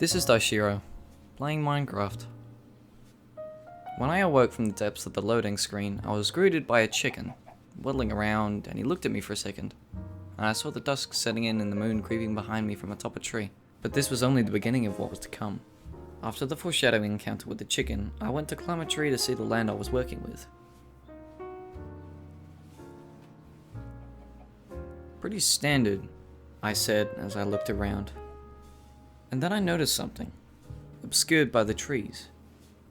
This is Dyshiro, playing Minecraft. When I awoke from the depths of the loading screen, I was greeted by a chicken, waddling around, and he looked at me for a second. And I saw the dusk setting in and the moon creeping behind me from atop a tree. But this was only the beginning of what was to come. After the foreshadowing encounter with the chicken, I went to climb a tree to see the land I was working with. Pretty standard, I said as I looked around. And then I noticed something, obscured by the trees.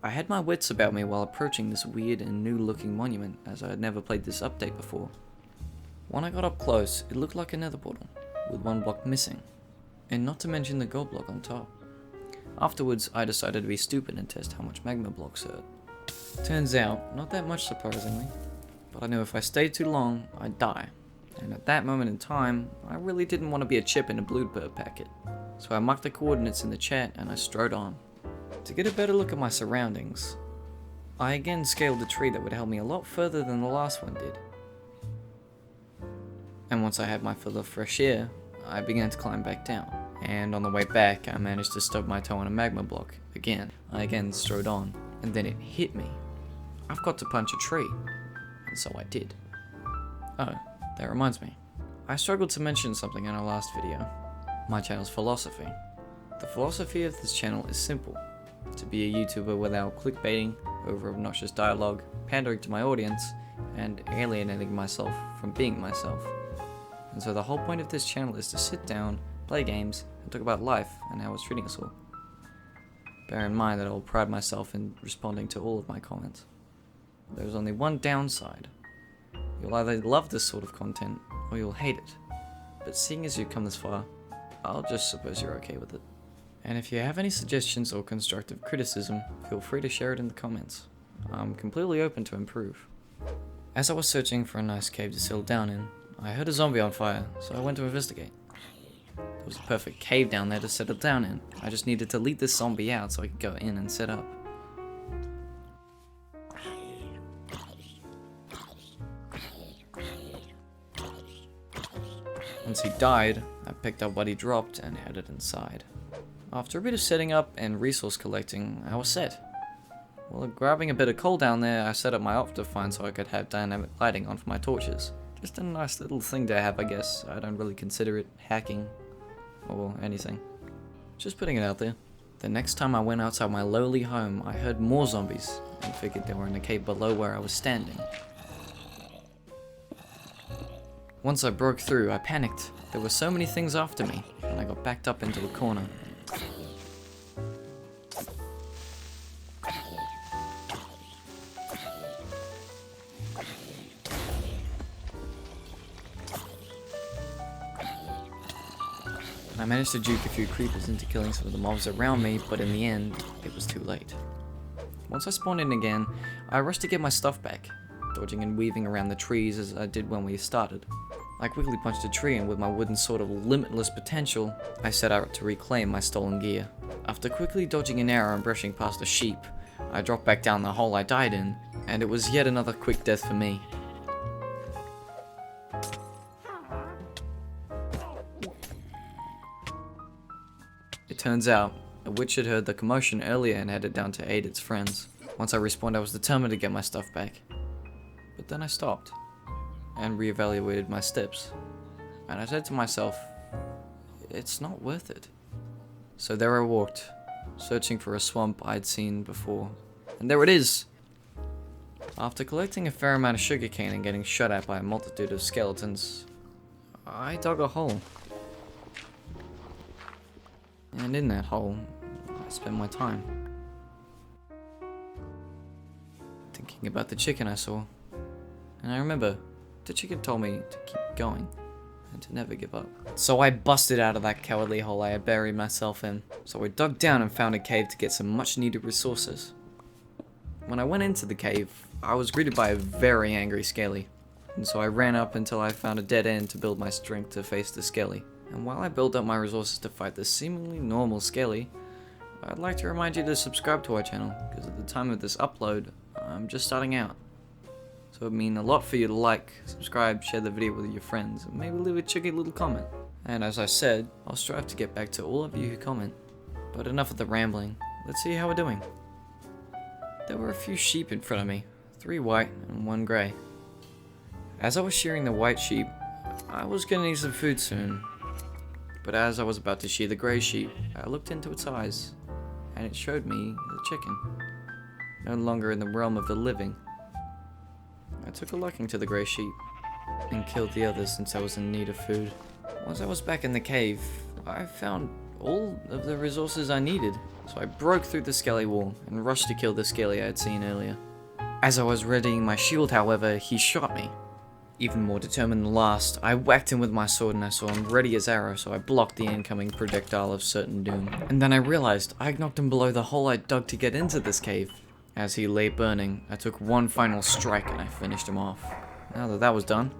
I had my wits about me while approaching this weird and new looking monument, as I had never played this update before. When I got up close, it looked like a nether portal, with one block missing, and not to mention the gold block on top. Afterwards, I decided to be stupid and test how much magma blocks hurt. Turns out, not that much surprisingly, but I knew if I stayed too long, I'd die. And at that moment in time, I really didn't want to be a chip in a bluebird packet. So I marked the coordinates in the chat and I strode on. To get a better look at my surroundings, I again scaled a tree that would help me a lot further than the last one did. And once I had my fill of fresh air, I began to climb back down. And on the way back, I managed to stub my toe on a magma block again. I again strode on, and then it hit me. I've got to punch a tree, and so I did. Oh, that reminds me. I struggled to mention something in our last video. My channel's philosophy. The philosophy of this channel is simple. To be a YouTuber without clickbaiting, over obnoxious dialogue, pandering to my audience, and alienating myself from being myself. And so the whole point of this channel is to sit down, play games, and talk about life and how it's treating us all. Bear in mind that I will pride myself in responding to all of my comments. There's only one downside. You'll either love this sort of content, or you'll hate it. But seeing as you've come this far, I'll just suppose you're okay with it. And if you have any suggestions or constructive criticism, feel free to share it in the comments. I'm completely open to improve. As I was searching for a nice cave to settle down in, I heard a zombie on fire, so I went to investigate. There was a perfect cave down there to settle down in. I just needed to lead this zombie out so I could go in and set up. Once he died, I picked up what he dropped and headed inside. After a bit of setting up and resource collecting, I was set. While grabbing a bit of coal down there, I set up my Optifine so I could have dynamic lighting on for my torches. Just a nice little thing to have, I guess. I don't really consider it hacking or anything. Just putting it out there. The next time I went outside my lowly home, I heard more zombies and figured they were in the cave below where I was standing. Once I broke through, I panicked. There were so many things after me, and I got backed up into a corner. I managed to juke a few creepers into killing some of the mobs around me, but in the end, it was too late. Once I spawned in again, I rushed to get my stuff back, dodging and weaving around the trees as I did when we started. I quickly punched a tree, and with my wooden sword of limitless potential, I set out to reclaim my stolen gear. After quickly dodging an arrow and brushing past a sheep, I dropped back down the hole I died in, and it was yet another quick death for me. It turns out, a witch had heard the commotion earlier and headed down to aid its friends. Once I respawned, I was determined to get my stuff back. But then I stopped and reevaluated my steps, and I said to myself, it's not worth it. So there I walked, searching for a swamp I'd seen before, and there it is! After collecting a fair amount of sugarcane and getting shot at by a multitude of skeletons, I dug a hole. And in that hole, I spent my time. Thinking about the chicken I saw, and I remember the chicken told me to keep going and to never give up. So I busted out of that cowardly hole I had buried myself in. So I dug down and found a cave to get some much needed resources. When I went into the cave, I was greeted by a very angry skelly. And so I ran up until I found a dead end to build my strength to face the skelly. And while I built up my resources to fight this seemingly normal skelly, I'd like to remind you to subscribe to our channel, because at the time of this upload, I'm just starting out. So it'd mean a lot for you to like, subscribe, share the video with your friends, and maybe leave a cheeky little comment. And as I said, I'll strive to get back to all of you who comment. But enough of the rambling. Let's see how we're doing. There were a few sheep in front of me, 3 white and 1 grey. As I was shearing the white sheep, I was gonna need some food soon. But as I was about to shear the grey sheep, I looked into its eyes, and it showed me the chicken, no longer in the realm of the living. I took a liking to the grey sheep, and killed the others since I was in need of food. Once I was back in the cave, I found all of the resources I needed, so I broke through the skelly wall and rushed to kill the skelly I had seen earlier. As I was readying my shield, however, he shot me. Even more determined than last, I whacked him with my sword and I saw him ready as arrow, so I blocked the incoming projectile of certain doom. And then I realized I knocked him below the hole I dug to get into this cave. As he lay burning, I took one final strike and I finished him off. Now that that was done,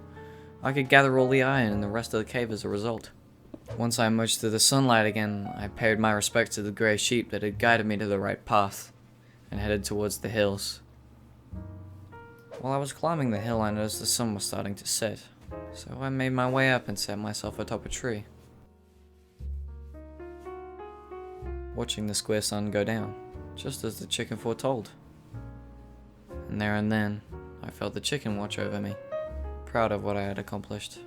I could gather all the iron in the rest of the cave as a result. Once I emerged through the sunlight again, I paid my respects to the grey sheep that had guided me to the right path, and headed towards the hills. While I was climbing the hill, I noticed the sun was starting to set, so I made my way up and set myself atop a tree, watching the square sun go down, just as the chicken foretold. And there and then, I felt the chicken watch over me, proud of what I had accomplished,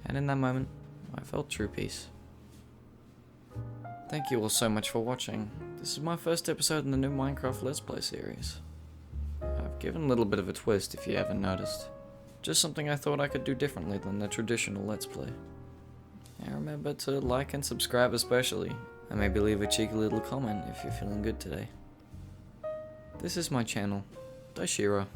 and in that moment, I felt true peace. Thank you all so much for watching. This is my first episode in the new Minecraft Let's Play series. I've given a little bit of a twist if you haven't noticed. Just something I thought I could do differently than the traditional Let's Play. And remember to like and subscribe especially, and maybe leave a cheeky little comment if you're feeling good today. This is my channel, Dyshiro.